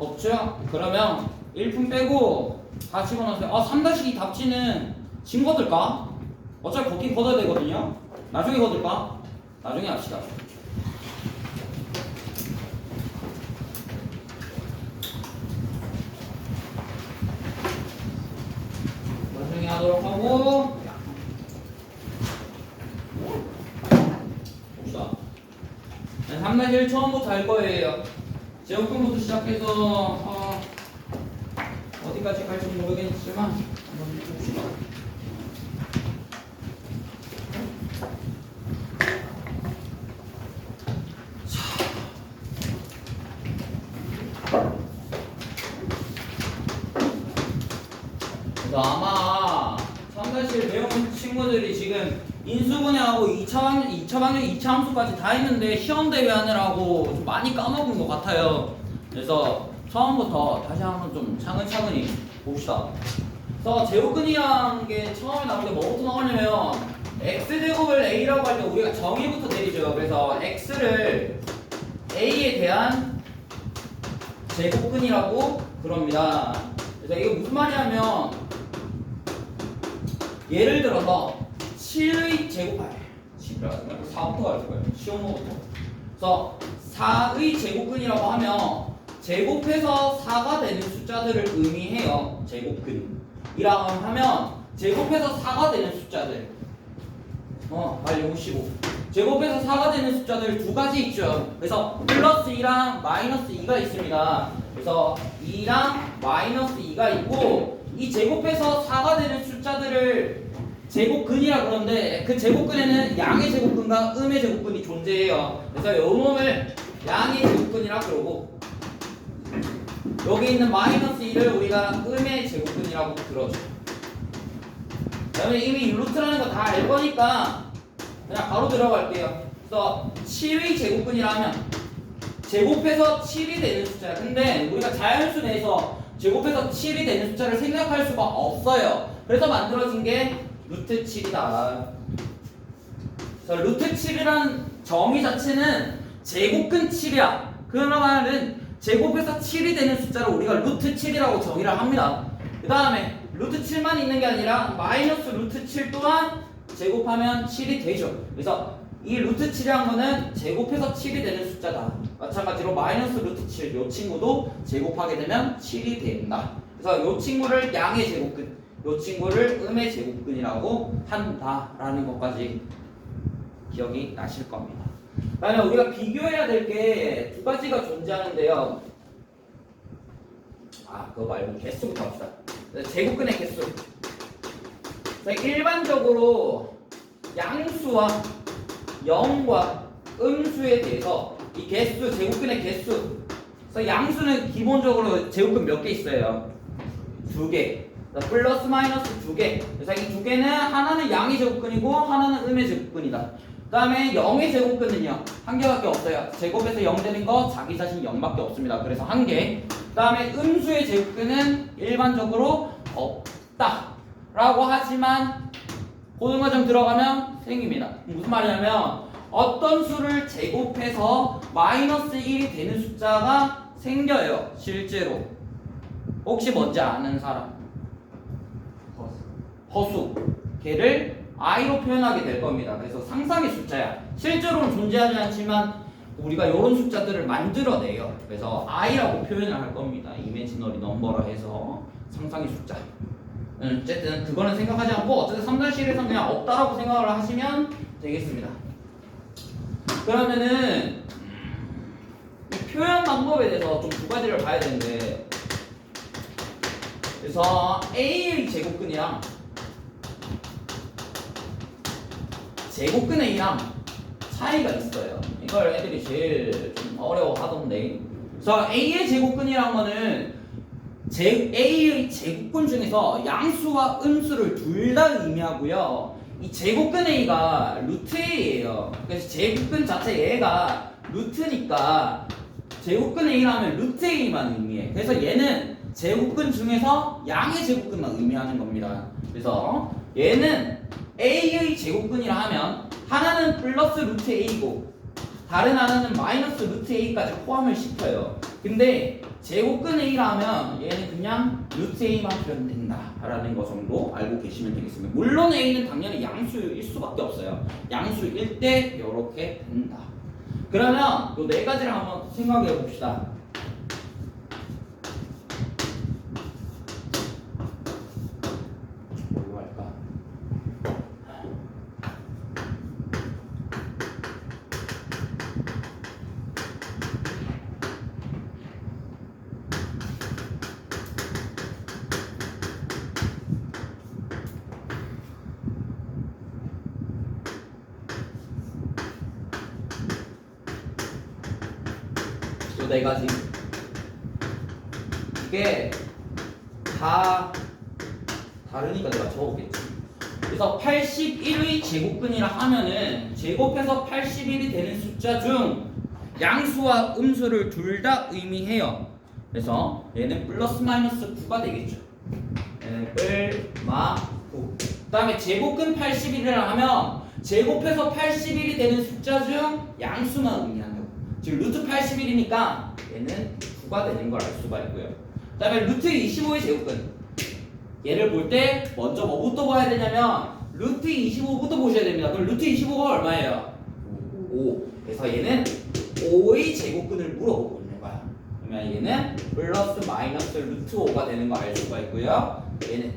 없죠? 그러면 1품 빼고 다 집어넣으세요. 3-2 답지는 지금 거둘까? 어차피 거기 걷어야 되거든요. 나중에 거둘까? 나중에 합시다. 나중에 하도록 하고 봅시다. 3-1 처음부터 할 거예요. 제곱근부터 시작해서 어디까지 갈지 모르겠지만 한번 봅시다. 그래서 아마 3-1 배운 친구들이 지금 인수분해하고 2차 방정, 2차 함수까지 다 했는데 시험 대비하느라고 좀 많이 까먹은 것 같아요. 그래서 처음부터 다시 한번 좀 차근차근히 봅시다. 그래서 제곱근이라는 게 처음에 나올 때 뭐부터 나오냐면 x제곱을 a라고 할 때 우리가 정의부터 내리죠. 그래서 x를 a에 대한 제곱근이라고 그럽니다. 그래서 이게 무슨 말이냐면 예를 들어서 7의 제곱, 4부터 갈 거예요. 시험 거부터. 그래서 4의 제곱근이라고 하면 제곱해서 4가 되는 숫자들을 의미해요. 제곱근이라고 하면 제곱해서 4가 되는 숫자들. 빨리 오시고. 제곱해서 4가 되는 숫자들 두 가지 있죠. 그래서 플러스 2랑 마이너스 2가 있습니다. 그래서 2랑 마이너스 2가 있고 이 제곱해서 4가 되는 숫자들을 제곱근이라 그러는데 그 제곱근에는 양의 제곱근과 음의 제곱근이 존재해요. 그래서 요 놈을 양의 제곱근이라 그러고 여기 있는 마이너스 2를 우리가 음의 제곱근이라고 들어줘. 그다음에 이미 루트라는 거 다 알 거니까 그냥 바로 들어갈게요. 그래서 7의 제곱근이라 하면 제곱해서 7이 되는 숫자야. 근데 우리가 자연수 내에서 제곱해서 7이 되는 숫자를 생각할 수가 없어요. 그래서 만들어진 게 루트 7이다. 그래서 루트 7이라는 정의 자체는 제곱근 7이야. 그 말은 제곱해서 7이 되는 숫자를 우리가 루트 7이라고 정의를 합니다. 그 다음에 루트 7만 있는 게 아니라 마이너스 루트 7 또한 제곱하면 7이 되죠. 그래서 이 루트 7이라는 거는 제곱해서 7이 되는 숫자다. 마찬가지로 마이너스 루트 7, 이 친구도 제곱하게 되면 7이 된다. 그래서 이 친구를 양의 제곱근, 이 친구를 음의 제곱근이라고 한다라는 것까지 기억이 나실 겁니다. 그다음에 우리가 비교해야 될 게 두 가지가 존재하는데요. 그거 말고 개수부터 합시다. 제곱근의 개수. 일반적으로 양수와 영과 음수에 대해서 이 개수, 제곱근의 개수. 그래서 양수는 기본적으로 제곱근 몇 개 있어요? 2개. 플러스 마이너스 2개. 그래서 이 2개는 하나는 양의 제곱근이고 하나는 음의 제곱근이다. 그 다음에 0의 제곱근은요 1개밖에 없어요. 제곱해서 0 되는 거 자기 자신 0밖에 없습니다. 그래서 1개. 그 다음에 음수의 제곱근은 일반적으로 없다 라고 하지만 고등과정 들어가면 생깁니다. 무슨 말이냐면 어떤 수를 제곱해서 마이너스 1이 되는 숫자가 생겨요. 실제로. 혹시 뭔지 아는 사람? 허수. 걔를 i로 표현하게 될 겁니다. 그래서 상상의 숫자야. 실제로는 존재하지 않지만 우리가 이런 숫자들을 만들어내요. 그래서 i라고 표현을 할 겁니다. 이미지너리 넘버라 해서 상상의 숫자. 어쨌든 그거는 생각하지 않고 어쨌든 3-1에서 그냥 없다라고 생각을 하시면 되겠습니다. 그러면은 이 표현 방법에 대해서 좀 두 가지를 봐야 되는데, 그래서 a의 제곱근이랑 제곱근 A랑 차이가 있어요. 이걸 애들이 제일 좀 어려워하던데. 그래서 A의 제곱근이란 거는 A의 제곱근 중에서 양수와 음수를 둘 다 의미하고요. 이 제곱근 A가 루트 A예요. 그래서 제곱근 자체 얘가 루트니까 제곱근 A라면 루트 A만 의미해. 그래서 얘는 제곱근 중에서 양의 제곱근만 의미하는 겁니다. 그래서 얘는 A의 제곱근이라 하면 하나는 플러스 루트 A고 다른 하나는 마이너스 루트 a까지 포함을 시켜요. 근데 제곱근 a라면 얘는 그냥 루트 a만 필요하면 된다라는 거 정도 알고 계시면 되겠습니다. 물론 a는 당연히 양수일 수밖에 없어요. 양수일 때 이렇게 된다. 그러면 이 네 가지를 한번 생각해 봅시다. 뭘로 할까? 이 네 가지. 이게 다 다르니까 내가 적어보겠지. 그래서 81의 제곱근이라 하면은 제곱해서 81이 되는 숫자 중 양수와 음수를 둘 다 의미해요. 그래서 얘는 플러스 마이너스 9가 되겠죠. 얘는 플마 9. 그 다음에 제곱근 81이라 하면 제곱해서 81이 되는 숫자 중 양수만 의미한다고. 지금 루트 81이니까 얘는 9가 되는 걸 알 수가 있고요. 그 다음에 루트 25의 제곱근. 얘를 볼 때 먼저 뭐부터 봐야 되냐면 루트 25부터 보셔야 됩니다. 그럼 루트 25가 얼마예요? 5. 그래서 얘는 5의 제곱근을 물어보고 있는 거야. 그러면 얘는 플러스 마이너스 루트 5가 되는 거 알 수가 있고요. 얘는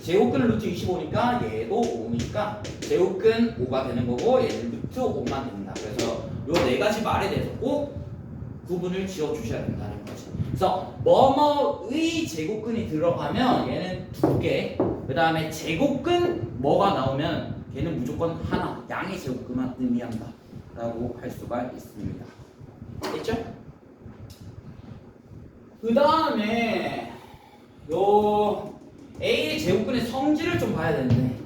제곱근은 루트 25니까 얘도 5니까 제곱근 5가 되는 거고 얘는 루트 5만 된다. 그래서 요 네 가지 말에 대해서 꼭 구분을 지어 주셔야 된다는 거지. 그래서 뭐뭐의 제곱근이 들어가면 얘는 2개, 그 다음에 제곱근 뭐가 나오면 걔는 무조건 하나, 양의 제곱근만 의미한다 라고 할 수가 있습니다. 됐죠? 그 다음에 요 A의 제곱근의 성질을 좀 봐야 되는데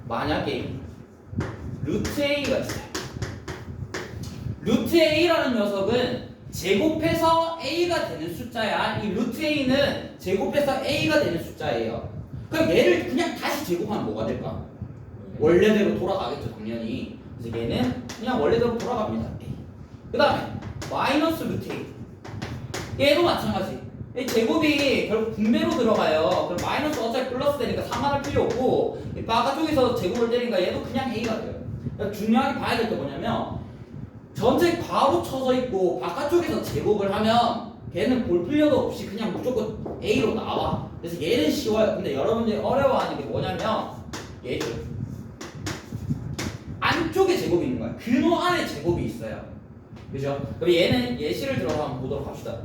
만약에 루트 A가 있어요. 루트 A라는 녀석은 제곱해서 A가 되는 숫자야. 이 루트 A는 제곱해서 A가 되는 숫자예요. 그럼 얘를 그냥 다시 제곱하면 뭐가 될까? 원래대로 돌아가겠죠, 당연히. 그래서 얘는 그냥 원래대로 돌아갑니다. A. 그 다음에 마이너스 루트 A. 얘도 마찬가지. 이 제곱이 결국 분배로 들어가요. 그럼 마이너스 어차피 플러스 되니까 3할 필요 없고 바깥쪽에서 제곱을 때리니까 얘도 그냥 A가 돼요. 그러니까 중요하게 봐야 될 게 뭐냐면 전체 괄호 쳐져 있고 바깥쪽에서 제곱을 하면 걔는 볼 필요도 없이 그냥 무조건 A로 나와. 그래서 얘는 쉬워요. 근데 여러분들이 어려워하는 게 뭐냐면 얘죠. 안쪽에 제곱이 있는 거야. 근호 안에 제곱이 있어요. 그죠? 그럼 얘는 예시를 들어서 한번 보도록 합시다.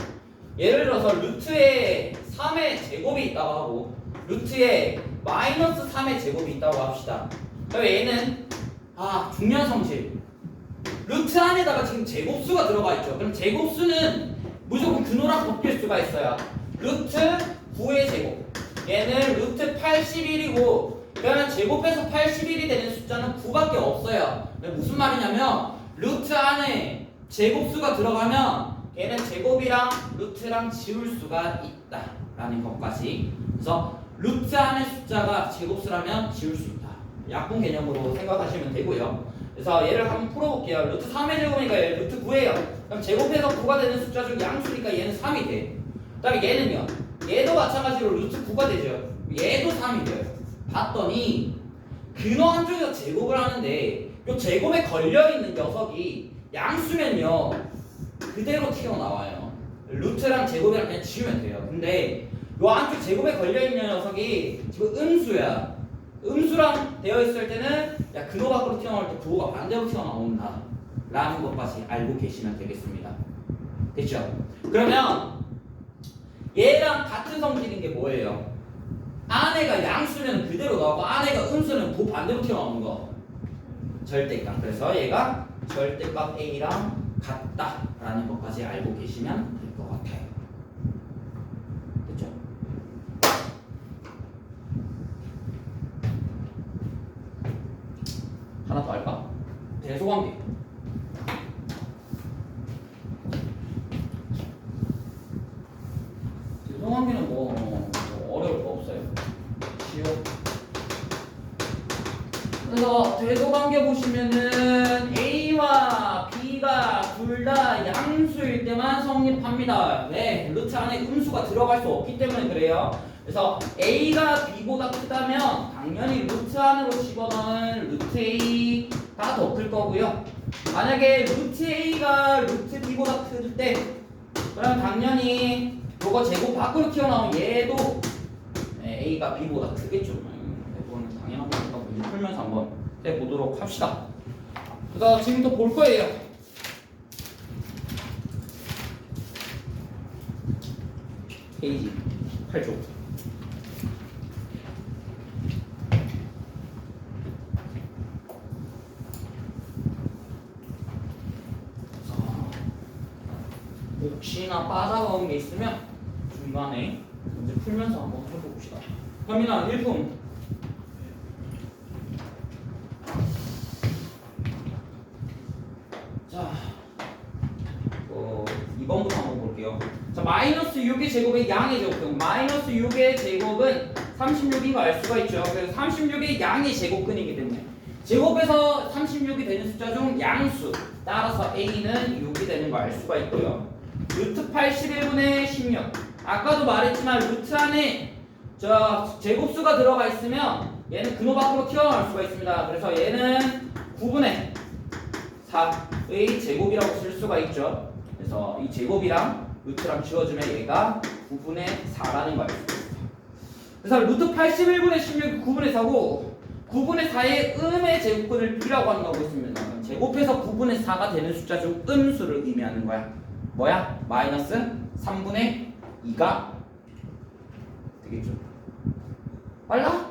예를 들어서 루트에 3의 제곱이 있다고 하고 루트에 마이너스 3의 제곱이 있다고 합시다. 그럼 얘는 중요한 성질 루트 안에다가 지금 제곱수가 들어가 있죠. 그럼 제곱수는 무조건 근호랑 바뀔 수가 있어요. 루트 9의 제곱 얘는 루트 81이고 그러면 제곱해서 81이 되는 숫자는 9밖에 없어요. 무슨 말이냐면 루트 안에 제곱수가 들어가면 얘는 제곱이랑 루트랑 지울 수가 있다 라는 것까지. 그래서 루트 안의 숫자가 제곱수라면 지울 수 있다. 약분 개념으로 생각하시면 되고요. 그래서 얘를 한번 풀어볼게요. 루트 3의 제곱이니까 얘 루트 9예요. 그럼 제곱해서 9가 되는 숫자 중 양수니까 얘는 3이 돼. 그 다음에 얘는요. 얘도 마찬가지로 루트 9가 되죠. 얘도 3이 돼요. 봤더니 근호 한쪽에서 제곱을 하는데 이 제곱에 걸려있는 녀석이 양수면요 그대로 튀어나와요. 루트랑 제곱이랑 그냥 지우면 돼요. 근데 이 안쪽 제곱에 걸려있는 녀석이 지금 음수야. 음수랑 되어 있을 때는 근호 밖으로 튀어나올 때 부호가 반대로 튀어나온다 라는 것까지 알고 계시면 되겠습니다. 됐죠? 그러면 얘랑 같은 성질인 게 뭐예요? 안에가 양수면 그대로 나오고 안에가 음수는 부 반대로 튀어나오는 거 절대값. 그래서 얘가 절대값 A랑 같다 라는 것까지 알고 계시면 될 것 같아요. 됐죠? 하나 더 할까? 대소관계. 그래서 대소관계 보시면은 A와 B가 둘 다 양수일 때만 성립합니다. 왜? 루트 안에 음수가 들어갈 수 없기 때문에 그래요. 그래서 A가 B보다 크다면 당연히 루트 안으로 집어넣은 루트 A가 더 클 거고요. 만약에 루트 A가 루트 B보다 클 때 그럼 당연히 요거 제곱 밖으로 튀어나온 얘도 A가 B보다 크겠죠. 이거는 당연한 거니까 문제 풀면서 한번 해보도록 합시다. 그래서 지금부터 볼 거예요. 페이지 8쪽. 혹시나 빠져나온 게 있으면 중간에 문제 풀면서 한번 해봅시다. 현민아, 일품. 자, 2번부터 한번 볼게요. 자, 마이너스 6의 제곱의 양의 제곱근. 마이너스 6의 제곱은 36인 거 알 수가 있죠. 그래서 36의 양의 제곱근이기 때문에 제곱에서 36이 되는 숫자 중 양수. 따라서 A는 6이 되는 거 알 수가 있고요. 루트 81분의 16. 아까도 말했지만 루트 안에 제곱수가 들어가 있으면 얘는 근호 밖으로 튀어나올 수가 있습니다. 그래서 얘는 9분의 4의 제곱이라고 쓸 수가 있죠. 그래서 이 제곱이랑 루트랑 지워주면 얘가 9분의 4라는 거 알 수 있어요. 그래서 루트 81분의 16이 9분의 4고 9분의 4의 음의 제곱근을 B라고 한다고 했습니다. 제곱해서 9분의 4가 되는 숫자 중 음수를 의미하는 거야. 뭐야? 마이너스 3분의 2가 되겠죠. 빨라?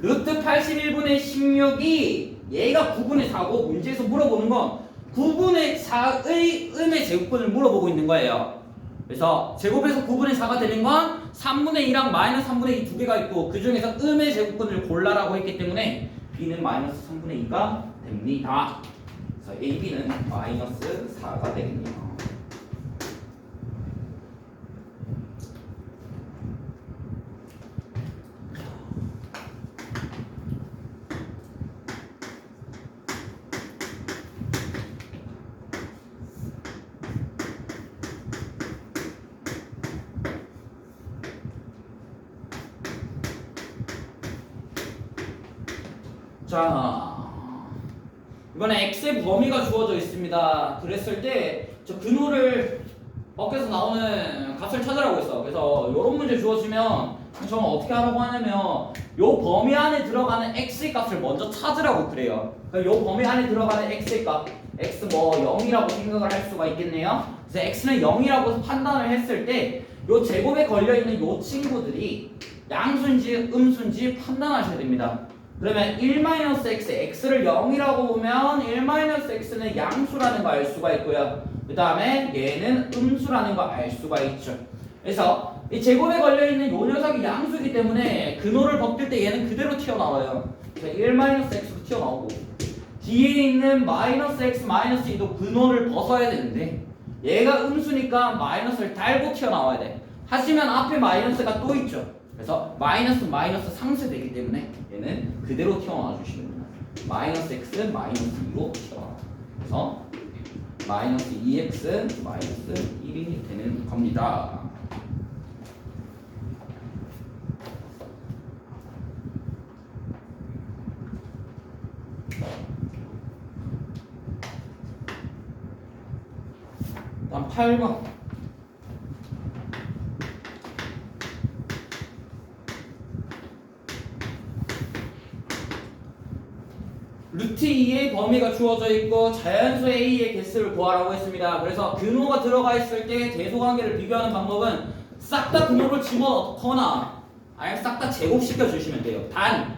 루트 81분의 16이 얘가 9분의 4고 문제에서 물어보는 건 9분의 4의 음의 제곱근을 물어보고 있는 거예요. 그래서 제곱해서 9분의 4가 되는 건 3분의 2랑 마이너스 3분의 2 두 개가 있고 그 중에서 음의 제곱근을 골라라고 했기 때문에 B는 마이너스 3분의 2가 됩니다. 그래서 AB는 마이너스 4가 되겠네요. 자, 이번에 x의 범위가 주어져 있습니다. 그랬을 때 저 근호를 밖에서 나오는 값을 찾으라고 했어. 그래서 이런 문제 주어지면 저는 어떻게 하라고 하냐면 요 범위 안에 들어가는 x의 값을 먼저 찾으라고 그래요. 그럼 요 범위 안에 들어가는 x의 값, x 뭐 0이라고 생각을 할 수가 있겠네요. 그래서 x는 0이라고 판단을 했을 때 요 제곱에 걸려있는 요 친구들이 양수인지 음수인지 판단하셔야 됩니다. 그러면 1-x, x를 0이라고 보면 1-x는 양수라는 거 알 수가 있고요. 그 다음에 얘는 음수라는 거 알 수가 있죠. 그래서 이 제곱에 걸려있는 요 녀석이 양수이기 때문에 근호를 벗길 때 얘는 그대로 튀어나와요. 그래서 1-x로 튀어나오고 뒤에 있는 -x, -2도 근호를 벗어야 되는데 얘가 음수니까 마이너스를 달고 튀어나와야 돼. 하지만 앞에 마이너스가 또 있죠. 그래서 마이너스 상쇄되기 때문에 얘는 그대로 튀어나와 주시면 됩니다. -x, -2로 튀어나와. 그래서 -2x, -1이 되는 겁니다. 다음 8번. 루트 2의 범위가 주어져 있고 자연수 A의 개수를 구하라고 했습니다. 그래서 근호가 들어가 있을 때 대소관계를 비교하는 방법은 싹 다 근호를 집어넣거나 아니면 싹 다 제곱시켜 주시면 돼요. 단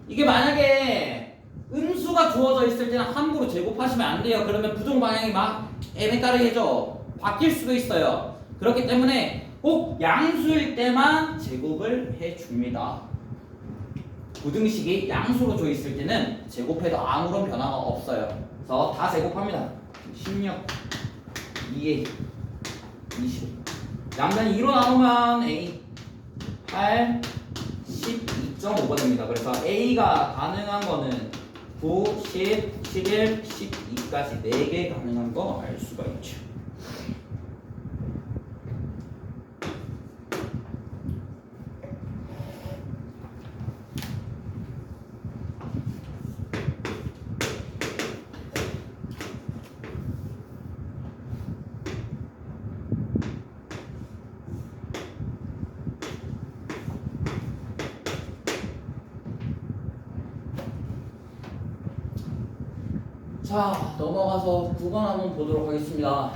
이게 만약에 음수가 주어져 있을 때는 함부로 제곱하시면 안 돼요. 그러면 부정 방향이 막 애매따르해져 바뀔 수도 있어요. 그렇기 때문에 꼭 양수일 때만 제곱을 해줍니다. 부등식이 양수로 줘 있을 때는 제곱해도 아무런 변화가 없어요. 그래서 다 제곱합니다. 16, 2에 20. 양변이 2로 나오면 A, 8, 12.5가 됩니다. 그래서 A가 가능한 거는 9, 10, 11, 12까지 4개 가능한 거 알 수가 있죠. 자, 넘어가서 9번 한번 보도록 하겠습니다.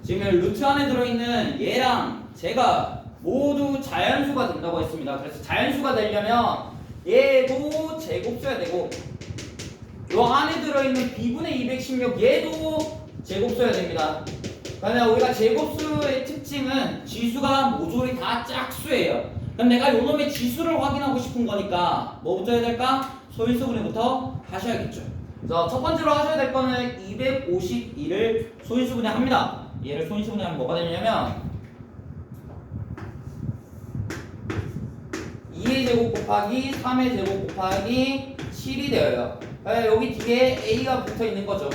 지금 루트 안에 들어있는 얘랑 제가 모두 자연수가 된다고 했습니다. 그래서 자연수가 되려면 얘도 제곱수야 되고 요 안에 들어있는 b분의 216 얘도 제곱수야 됩니다. 그러면 우리가 제곱수의 특징은 지수가 모조리 다 짝수예요. 그럼 내가 요 놈의 지수를 확인하고 싶은 거니까 뭐부터 해야 될까? 소인수분해부터 하셔야겠죠. 그래서 첫 번째로 하셔야 될 거는 251을 소인수분해합니다. 얘를 소인수분해하면 뭐가 되냐면 2의 제곱 곱하기 3의 제곱 곱하기 7이 되어요. 여기 뒤에 a가 붙어 있는 거죠.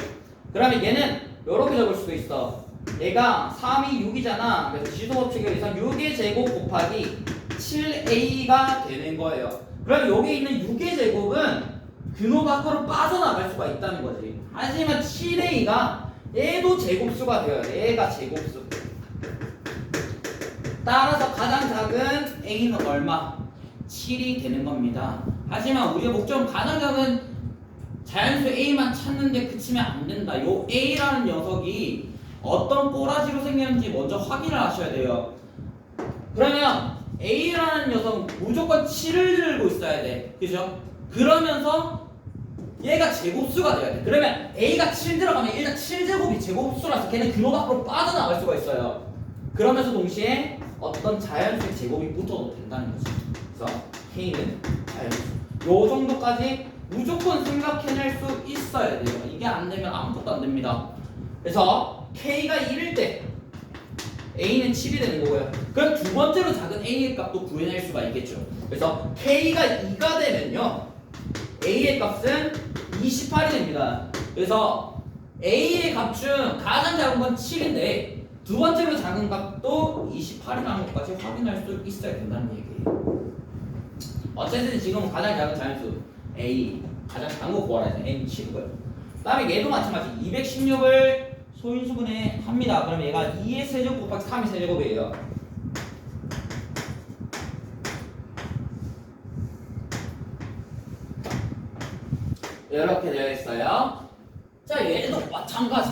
그러면 얘는 이렇게 적을 수도 있어. 얘가 3이 6이잖아. 그래서 지수법칙에 의해서 6의 제곱 곱하기 7a가 되는 거예요. 그러면 여기 있는 6의 제곱은 근호 밖으로 빠져나갈 수가 있다는 거지. 하지만 7a가 얘도 제곱수가 되어요. 얘가 제곱수. 따라서 가장 작은 a는 얼마? 7이 되는 겁니다. 하지만 우리의 목적은 가장 작은 자연수 a만 찾는데 그치면 안 된다. 요 a라는 녀석이 어떤 꼬라지로 생겼는지 먼저 확인을 하셔야 돼요. 그러면 a라는 녀석은 무조건 7을 들고 있어야 돼. 그죠? 그러면서 얘가 제곱수가 돼야 돼. 그러면 a가 7 들어가면 일단 7제곱이 제곱수라서 걔는 근호 밖으로 빠져나갈 수가 있어요. 그러면서 동시에 어떤 자연수의 제곱이 붙어도 된다는 거죠. 그래서 k는 자연수. 요 정도까지 무조건 생각해낼 수 있어야 돼요. 이게 안 되면 아무것도 안 됩니다. 그래서 k가 1일 때 a는 7이 되는 거고요. 그럼 두 번째로 작은 a의 값도 구해낼 수가 있겠죠. 그래서 k가 2가 되면요. a의 값은 28이 됩니다. 그래서 a의 값 중 가장 작은 건 7인데 두 번째로 작은 값도 28이라는 것까지 확인할 수 있어야 된다는 얘기예요. 어쨌든 지금 가장 작은 자연수 a 가장 작은 거 구하라 해서 n이 7이고요. 그 다음에 얘도 마찬가지 216을 소인수분해 합니다. 그럼 얘가 2의 세제곱 곱하기 3의 세제곱이에요. 이렇게 되어 있어요. 자, 얘도 마찬가지.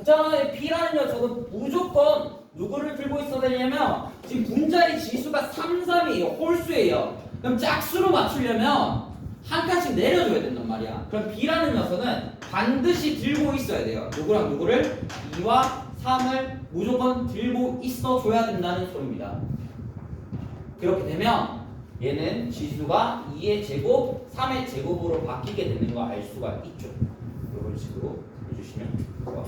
자, B라는 녀석은 무조건 누구를 들고 있어야 되냐면 지금 분자리 지수가 3, 3이에요. 홀수예요. 그럼 짝수로 맞추려면 한 칸씩 내려줘야 된단 말이야. 그럼 B라는 녀석은 반드시 들고 있어야 돼요. 누구랑 누구를? 2와 3을 무조건 들고 있어 줘야 된다는 소리입니다. 그렇게 되면 얘는 지수가 2의 제곱, 3의 제곱으로 바뀌게 되는 거 알 수가 있죠. 이런 식으로 해주시면 좋아요.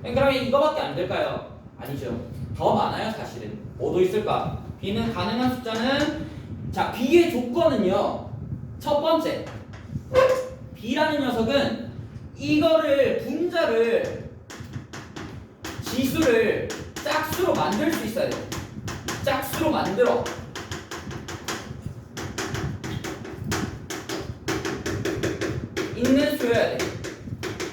그러면 이거밖에 안 될까요? 아니죠. 더 많아요, 사실은. 뭐도 있을까? B는 가능한 숫자는 자, B의 조건은요. 첫 번째, B라는 녀석은 이거를 분자를 지수를 짝수로 만들 수 있어야 돼요. 짝수로 만들어. 있는 수여야 돼.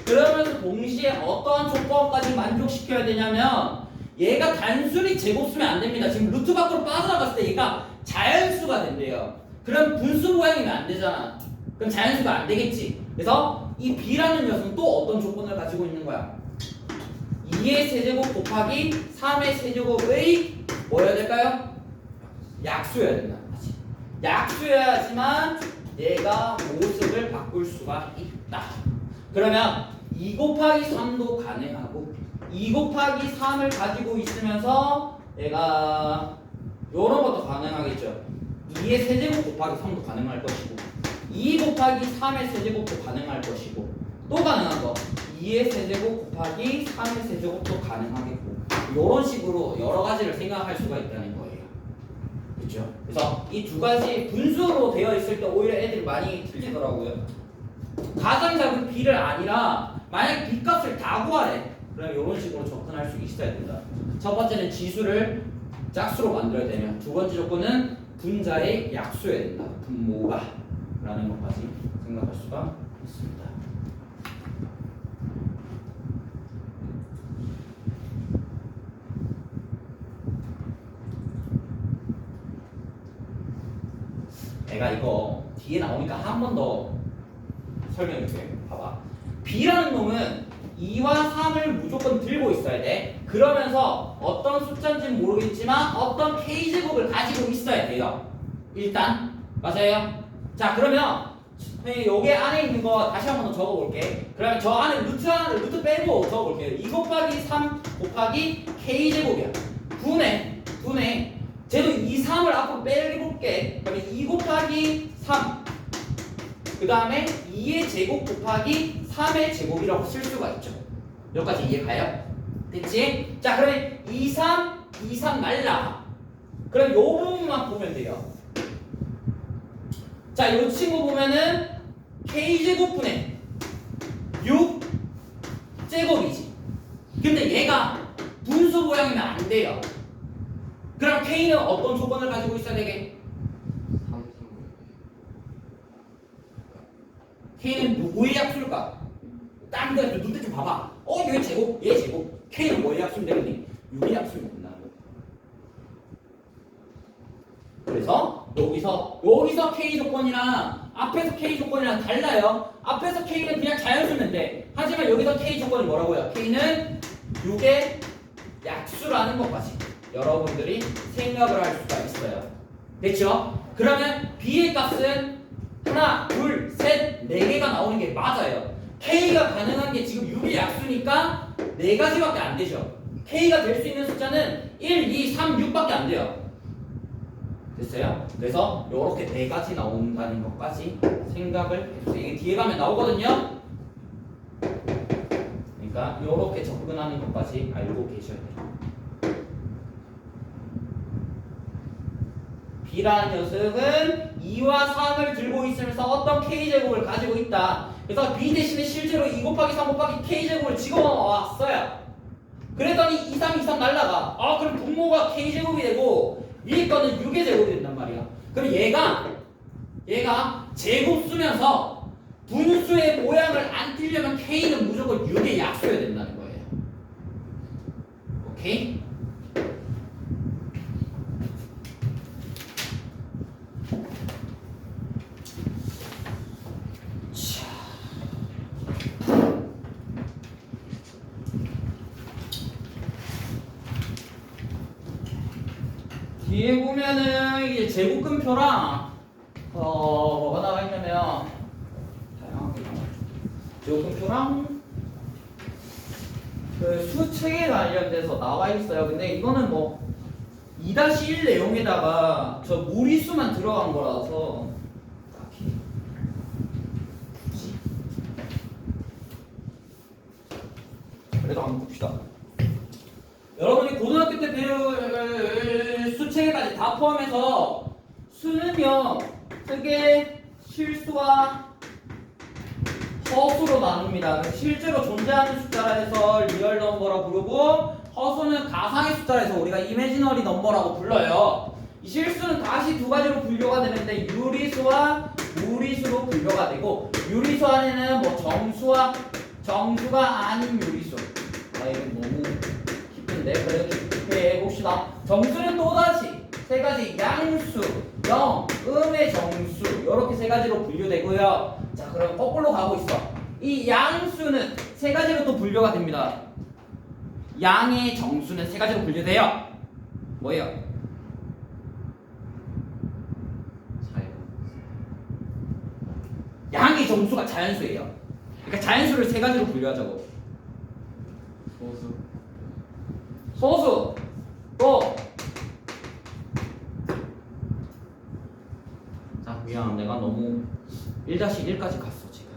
그러면서 동시에 어떠한 조건까지 만족시켜야 되냐면 얘가 단순히 제곱수면 안 됩니다. 지금 루트 밖으로 빠져나갔을 때 얘가 자연수가 된대요. 그럼 분수 모양이면 안 되잖아. 그럼 자연수가 안 되겠지. 그래서 이 B라는 녀석은 또 어떤 조건을 가지고 있는 거야? 2의 세제곱 곱하기 3의 세제곱의 뭐여야 될까요? 약수여야 된다는 거지. 약수여야지만 얘가 모습을 바꿀 수가 있다. 그러면 2 곱하기 3도 가능하고 2 곱하기 3을 가지고 있으면서 얘가 요런 것도 가능하겠죠. 2의 세제곱 곱하기 3도 가능할 것이고 2 곱하기 3의 세제곱도 가능할 것이고 또 가능한 거 2의 세제곱 곱하기 3의 세제곱도 가능하겠고 이런 식으로 여러 가지를 생각할 수가 있다는 거예요. 그렇죠? 그래서 이 두 가지 분수로 되어 있을 때 오히려 애들이 많이 틀리더라고요. 가장 작은 b를 아니라 만약 b 값을 다 구하래. 그럼 이런 식으로 접근할 수 있어야 된다. 첫 번째는 지수를 짝수로 만들어야 되면, 두 번째 조건은 분자의 약수여야 된다. 분모가 라는 것까지 생각할 수가 있습니다. 내가 이거 뒤에 나오니까 한 번 더 설명해줄게. 봐봐. B라는 놈은 2와 3을 무조건 들고 있어야 돼. 그러면서 어떤 숫자인지는 모르겠지만 어떤 K제곱을 가지고 있어야 돼요. 일단. 맞아요? 자, 그러면 여기 안에 있는 거 다시 한 번 더 적어볼게. 그러면 저 안에 루트 빼고 적어볼게요. 2 곱하기 3 곱하기 K제곱이야. 분해. 쟤도 2, 3을 앞으로 빼볼게. 그러면 2 곱하기 3. 그 다음에 2의 제곱 곱하기 3의 제곱이라고 쓸 수가 있죠. 여기까지 이해가요? 됐지? 자, 그러면 2, 3 날라. 그럼 요 부분만 보면 돼요. 자, 요 친구 보면은 K제곱분의 6제곱이지. 근데 얘가 분수 모양이면 안 돼요. 그럼 K는 어떤 조건을 가지고 있어야 되게? K는 누구의 약수일까? 딴 데 눈대 좀 봐봐. 얘 제곱, 얘 제곱. K는 뭐의 약수면 되겠니? 6의 약수면 된다는 거야. 그래서 여기서 K 조건이랑 앞에서 K 조건이랑 달라요. 앞에서 K는 그냥 자연수면 돼. 하지만 여기서 K 조건이 뭐라고요? K는 6의 약수라는 것까지 여러분들이 생각을 할 수가 있어요. 됐죠? 그러면 B의 값은 하나, 둘, 셋, 네 개가 나오는 게 맞아요. K가 가능한 게 지금 6의 약수니까 네 가지밖에 안 되죠. K가 될 수 있는 숫자는 1, 2, 3, 6밖에 안 돼요. 됐어요? 그래서 이렇게 네 가지 나온다는 것까지 생각을 해주세요. 이게 뒤에 가면 나오거든요. 그러니까 이렇게 접근하는 것까지 알고 계셔야 돼요. B라는 녀석은 2와 3을 들고 있으면서 어떤 K제곱을 가지고 있다. 그래서 B 대신에 실제로 2 곱하기 3 곱하기 K제곱을 집어넣어왔어요. 그랬더니 2, 3, 2, 3 날라가. 그럼 분모가 K제곱이 되고 위에 거는 6의 제곱이 된단 말이야. 그럼 얘가 제곱 쓰면서 분수의 모양을 안 틀려면 K는 무조건 6의 약수여야 된다는 거예요. 오케이? 뒤에 보면은 이제 제곱근표랑 뭐가 나와 있냐면 다양하게 나와 있죠. 제곱근표랑 그 수책에 관련돼서 나와 있어요. 근데 이거는 뭐 2-1 내용에다가 저 무리수만 들어간 거라서 딱히 굳이 그래도 한번 봅시다. 여러분이 고등학교 때 배울 수책에까지 다 포함해서 수는요 크게 실수와 허수로 나눕니다. 실제로 존재하는 숫자라 해서 리얼 넘버라고 부르고 허수는 가상의 숫자라 해서 우리가 이미지너리 넘버라고 불러요. 이 실수는 다시 두 가지로 분류가 되는데 유리수와 무리수로 분류가 되고, 유리수 안에는 뭐 정수가 아닌 유리수. 이건 너무 그래도 깊게 해봅시다. 정수는 또다시 세 가지: 양수, 영, 음의 정수, 이렇게 세 가지로 분류되고요. 자, 그럼 거꾸로 가고 있어. 이 양수는 세 가지로 또 분류가 됩니다. 양의 정수는 세 가지로 분류돼요. 뭐예요? 양의 정수가 자연수예요. 그러니까 자연수를 세 가지로 분류하자고. 소수 또 자, 미안, 내가 너무 1-1까지 갔어. 지금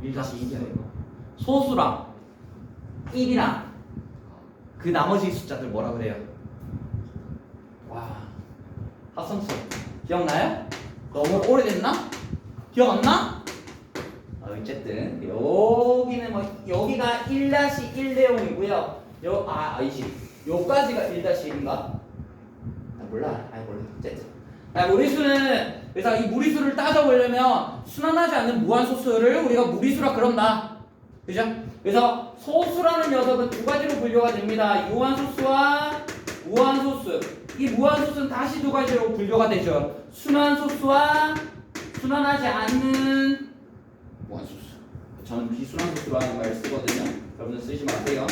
1-1이야 이거. 소수랑 1이랑 그 나머지 숫자들 뭐라 그래요? 와, 합성수. 기억나요? 너무 오래됐나? 기억 안 나? 어쨌든 여기는 뭐 여기가 1-1 내용이고요. 아니지. 요까지가 1-1인가? 몰라. 어쨌든. 무리수는 그래서 이 무리수를 따져보려면 순환하지 않는 무한소수를 우리가 무리수라 그런다. 그죠? 그래서 소수라는 녀석은 두 가지로 분류가 됩니다. 유한소수와 무한소수. 이 무한소수는 다시 두 가지로 분류가 되죠. 순환소수와 순환하지 않는 무한소수. 저는 비순환소수라는 말 쓰거든요. 여러분들 쓰지 마세요.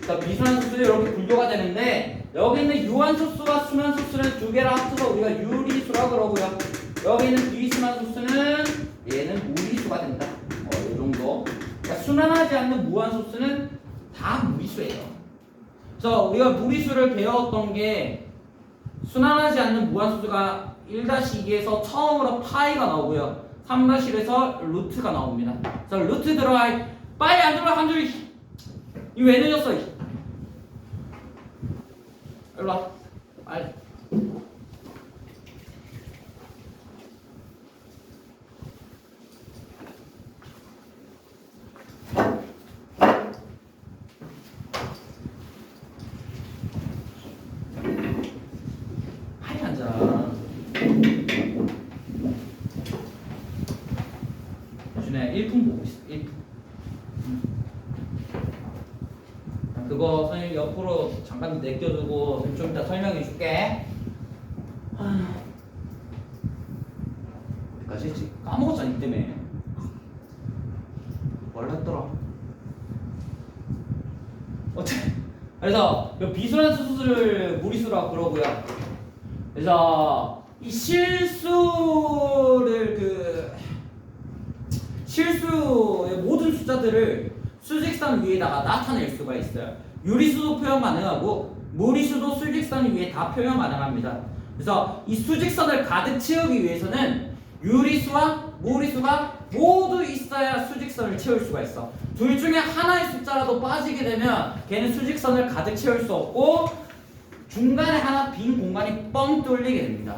자, 비순환소수는 이렇게 분류가 되는데 여기 있는 유한소수와 순환소수는 두 개를 합쳐서 우리가 유리수라고 그러고요. 여기 있는 비순환소수는 얘는 무리수가 된다. 이 정도. 그러니까 순환하지 않는 무한소수는 다 무리수예요. 그래서 우리가 무리수를 배웠던 게 순환하지 않는 무한소수가 1-2에서 처음으로 파이가 나오고요. 3-1에서 루트가 나옵니다. 그래서 루트 들어와. 빨리 안 들어와 한 줄. 이거 왜 늦었어? 일로 와. 빨리. 빨리 앉아. 요즘에 1분 보고 있어. 1분. 그거 선생님 옆으로 잠깐 내껴두고 좀 이따 설명해 줄게. 어디까지 했지? 까먹었잖아 이 때문에. 뭘 했더라? 그래서 비순환소수를 무리수라고 그러고요. 그래서 이 실수의 모든 숫자들을 수직선 위에다가 나타낼 수가 있어요. 유리수도 표현 가능하고 무리수도 수직선 위에 다 표현 가능합니다. 그래서 이 수직선을 가득 채우기 위해서는 유리수와 무리수가 모두 있어야 수직선을 채울 수가 있어. 둘 중에 하나의 숫자라도 빠지게 되면 걔는 수직선을 가득 채울 수 없고 중간에 하나 빈 공간이 뻥 뚫리게 됩니다.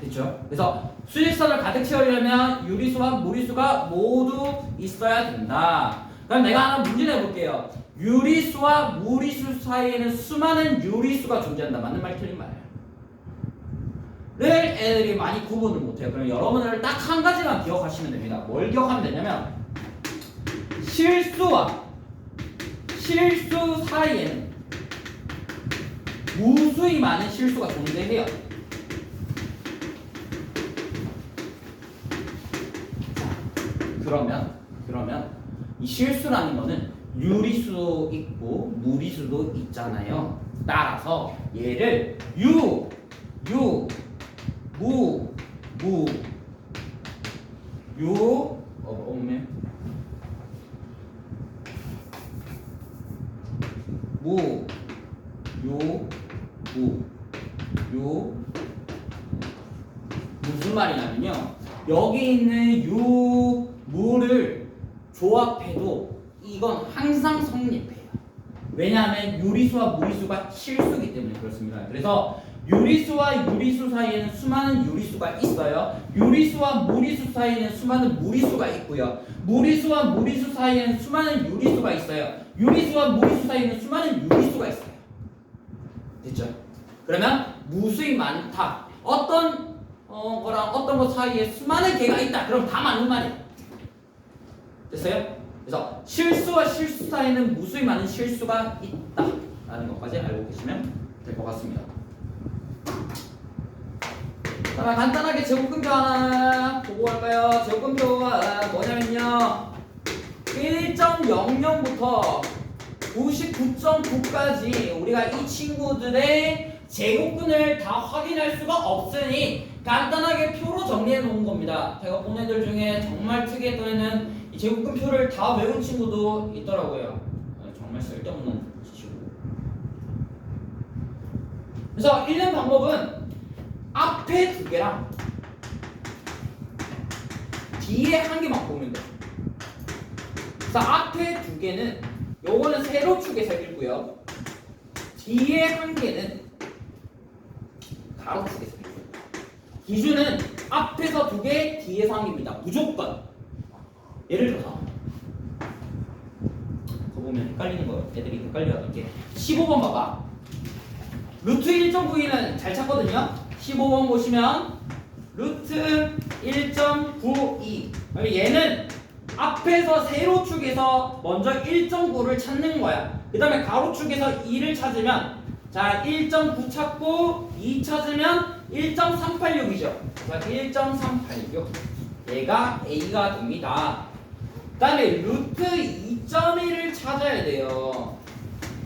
됐죠? 그래서 수직선을 가득 채우려면 유리수와 무리수가 모두 있어야 된다. 그럼 내가 하나 문제 내볼게요. 유리수와 무리수 사이에는 수많은 유리수가 존재한다. 맞는 말 틀린 말이에요. 늘 애들이 많이 구분을 못해요. 그럼 여러분들 딱 한 가지만 기억하시면 됩니다. 뭘 기억하면 되냐면 실수와 실수 사이에는 무수히 많은 실수가 존재해요. 그러면 이 실수라는 거는 유리수 있고 무리수도 있잖아요. 따라서 얘를 무, 무슨 말이냐면요. 여기 있는 무를 조합해도 이건 항상 성립해요. 왜냐하면 유리수와 무리수가 실수기 때문에 그렇습니다. 그래서 유리수와 유리수 사이에는 수많은 유리수가 있어요. 유리수와 무리수 사이에는 수많은 무리수가 있고요. 무리수와 무리수 사이에는 수많은 유리수가 있어요. 유리수와 무리수 사이에는 수많은 유리수가 있어요. 됐죠? 그러면 무수히 많다. 어떤 거랑 어떤 거 사이에 수많은 개가 있다. 그럼 다 맞는 말이에요. 됐어요? 그래서 실수와 실수 사이에는 무수히 많은 실수가 있다 라는 것까지 알고 계시면 될 것 같습니다. 그러면 간단하게 제곱근표 하나 보고 갈까요? 제곱근표가 뭐냐면요 1.00부터 99.9까지 우리가 이 친구들의 제곱근을 다 확인할 수가 없으니 간단하게 표로 정리해 놓은 겁니다. 제가 본 애들 중에 정말 특이했던 애는 이 제곱근표를 다 외운 친구도 있더라고요. 정말 쓸데없는 지식으로. 그래서 읽는 방법은 앞에 두 개랑 뒤에 한 개만 보면 돼요. 그래서 앞에 두 개는 요거는 세로축에서 읽고요. 뒤에 한 개는 가로축에서 읽고요. 기준은 앞에서 2개, 뒤에서 1개입니다. 무조건. 예를 들어서 그거 보면 헷갈리는 거 애들이 헷갈려하는 게 15번 봐봐. 루트 1.92는 잘 찾거든요. 15번 보시면 루트 1.92. 얘는 앞에서 세로축에서 먼저 1.9를 찾는 거야. 그 다음에 가로축에서 2를 찾으면 자 1.9 찾고 2 찾으면 1.386이죠. 그래서 1.386 얘가 A가 됩니다. 그 다음에 루트 2.1을 찾아야 돼요.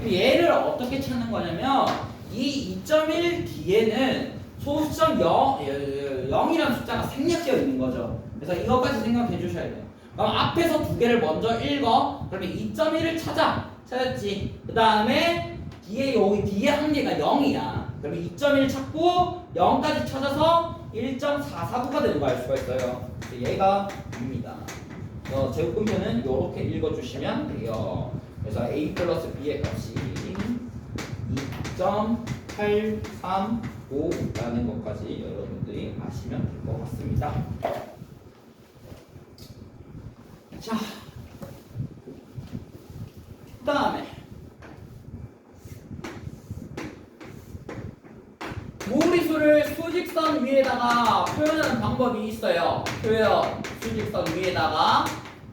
얘를 어떻게 찾는 거냐면 이 2.1 뒤에는 소수점 0이라는 숫자가 생략되어 있는 거죠. 그래서 이것까지 생각해 주셔야 돼요. 그럼 앞에서 2개를 먼저 읽어. 그러면 2.1을 찾았지. 그 다음에 여기 뒤에 1개가 0이야. 그러면 2.1 찾고 0까지 찾아서 1.449가 되는 거 알 수가 있어요. 얘가 됩니다. 제곱근표는 이렇게 읽어주시면 돼요. 그래서 A 플러스 B의 값이 2.835라는 것까지 여러분들이 아시면 될 것 같습니다. 자, 그 다음에 무리수를 수직선 위에다가 표현하는 방법이 있어요. 수직선 위에다가.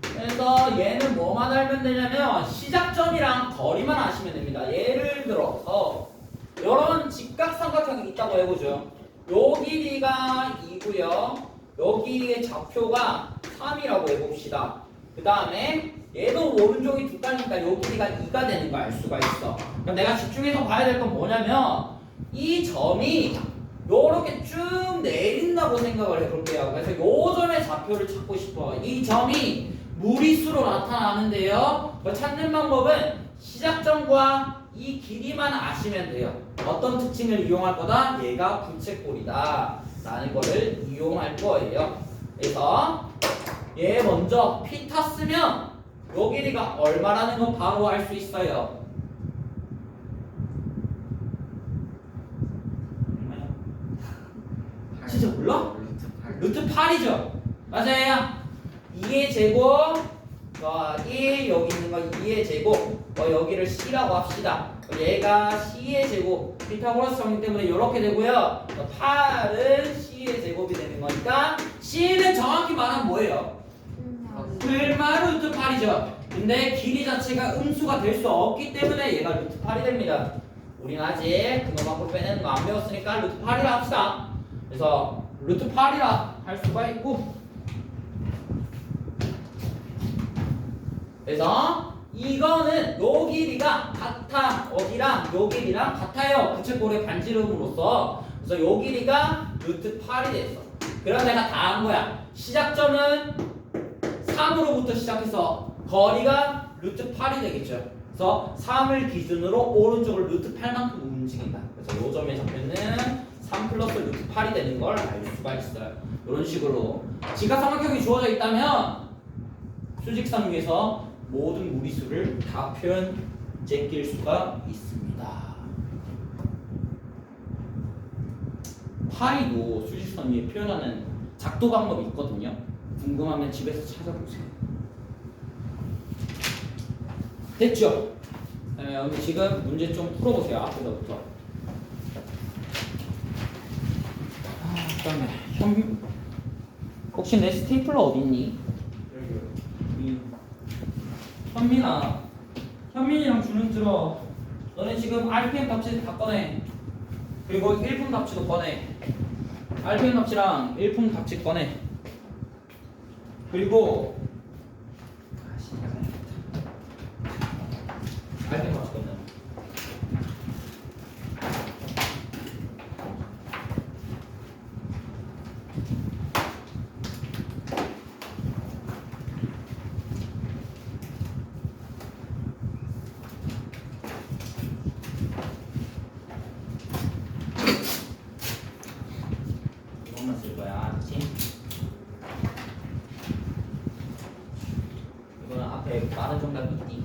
그래서 얘는 뭐만 알면 되냐면 시작점이랑 거리만 아시면 됩니다. 예를 들어서 이런 직각삼각형이 있다고 해보죠. 요 길이가 2고요. 여기의 좌표가 3이라고 해봅시다. 그 다음에 얘도 오른쪽이 두 가니까 요 길이가 2가 되는 거 알 수가 있어. 그럼 내가 집중해서 봐야 될 건 뭐냐면 이 점이 요렇게 쭉 내린다고 생각을 해볼게요. 그래서 요 점의 좌표를 찾고 싶어. 이 점이 무리수로 나타나는데요. 찾는 방법은 시작점과 이 길이만 아시면 돼요. 어떤 특징을 이용할 거다? 얘가 부채꼴이다 라는 거를 이용할 거예요. 그래서 얘 먼저 피타 쓰면 요 길이가 얼마라는 거 바로 알 수 있어요. 진짜 몰라? 루트 8이죠? 맞아요. 2의 제곱 더하기 여기 있는 거 2의 제곱 여기를 C라고 합시다. 얘가 C의 제곱 피타고라스 정리 때문에 이렇게 되고요. 8은 C의 제곱이 되는 거니까 C는 정확히 말하면 뭐예요? 얼마 루트 8이죠. 근데 길이 자체가 음수가 될 수 없기 때문에 얘가 루트 8이 됩니다. 우린 아직 그거만큼 빼내는 거 안 배웠으니까 루트 8이라 합시다. 그래서 루트 8이라 할 수가 있고, 그래서 이거는 요 길이가 같아. 어디랑 요 길이랑 같아요. 부채꼴의 반지름으로서. 그래서 요 길이가 루트 8이 됐어. 그럼 내가 다 한 거야. 시작점은 3으로부터 시작해서 거리가 루트 8이 되겠죠. 그래서 3을 기준으로 오른쪽을 루트 8만큼 움직인다. 그래서 요 점의 좌표는 3 플러스 루트 8이 되는 걸 알 수가 있어요. 이런 식으로 직각삼각형이 주어져 있다면 수직선 위에서 모든 무리수를 다 표현 제낄 수가 있습니다. 파이도 수직선 위에 표현하는 작도 방법이 있거든요. 궁금하면 집에서 찾아보세요. 됐죠? 여기 지금 문제 좀 풀어보세요. 앞에서부터. 그다음에 혹시 내 스테이플러 어디 있니? 현민이랑 주는 들어. 너네 지금 RPM 답지 다 꺼내. 그리고 일품 답지도 꺼내. RPM 답지랑 일품 답지 꺼내. 그리고 RPM 답지 꺼내. 이것만 쓸 거야, 그렇지? 이거는 앞에 많은 정답 있디.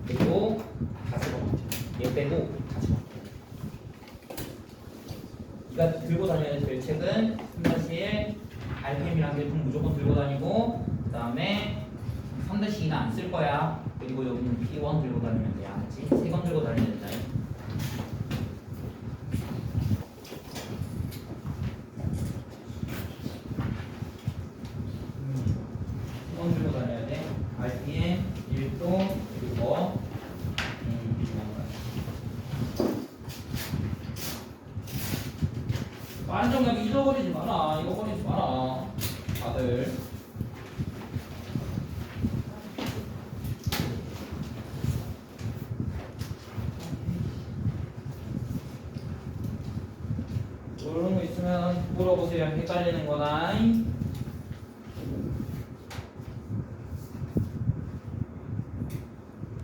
그리고 다 집어넣자. 얘 빼고 다 집어넣자. 네가 들고 다녀야 될 책은 3-1 RPM이랑 계통 무조건 들고 다니고 그 다음에 3-2는 안 쓸 거야. 그리고 여기는 P1 들고 다니면 돼. 알았지? 3권 들고 다니면 된다. P1 들고 다녀야 돼. RPM 1도 그리고 안정감 잊어버리지 마라. 잊어버리지 마라. 다들. 모르는 거 있으면 물어보세요. 헷갈리는 거나.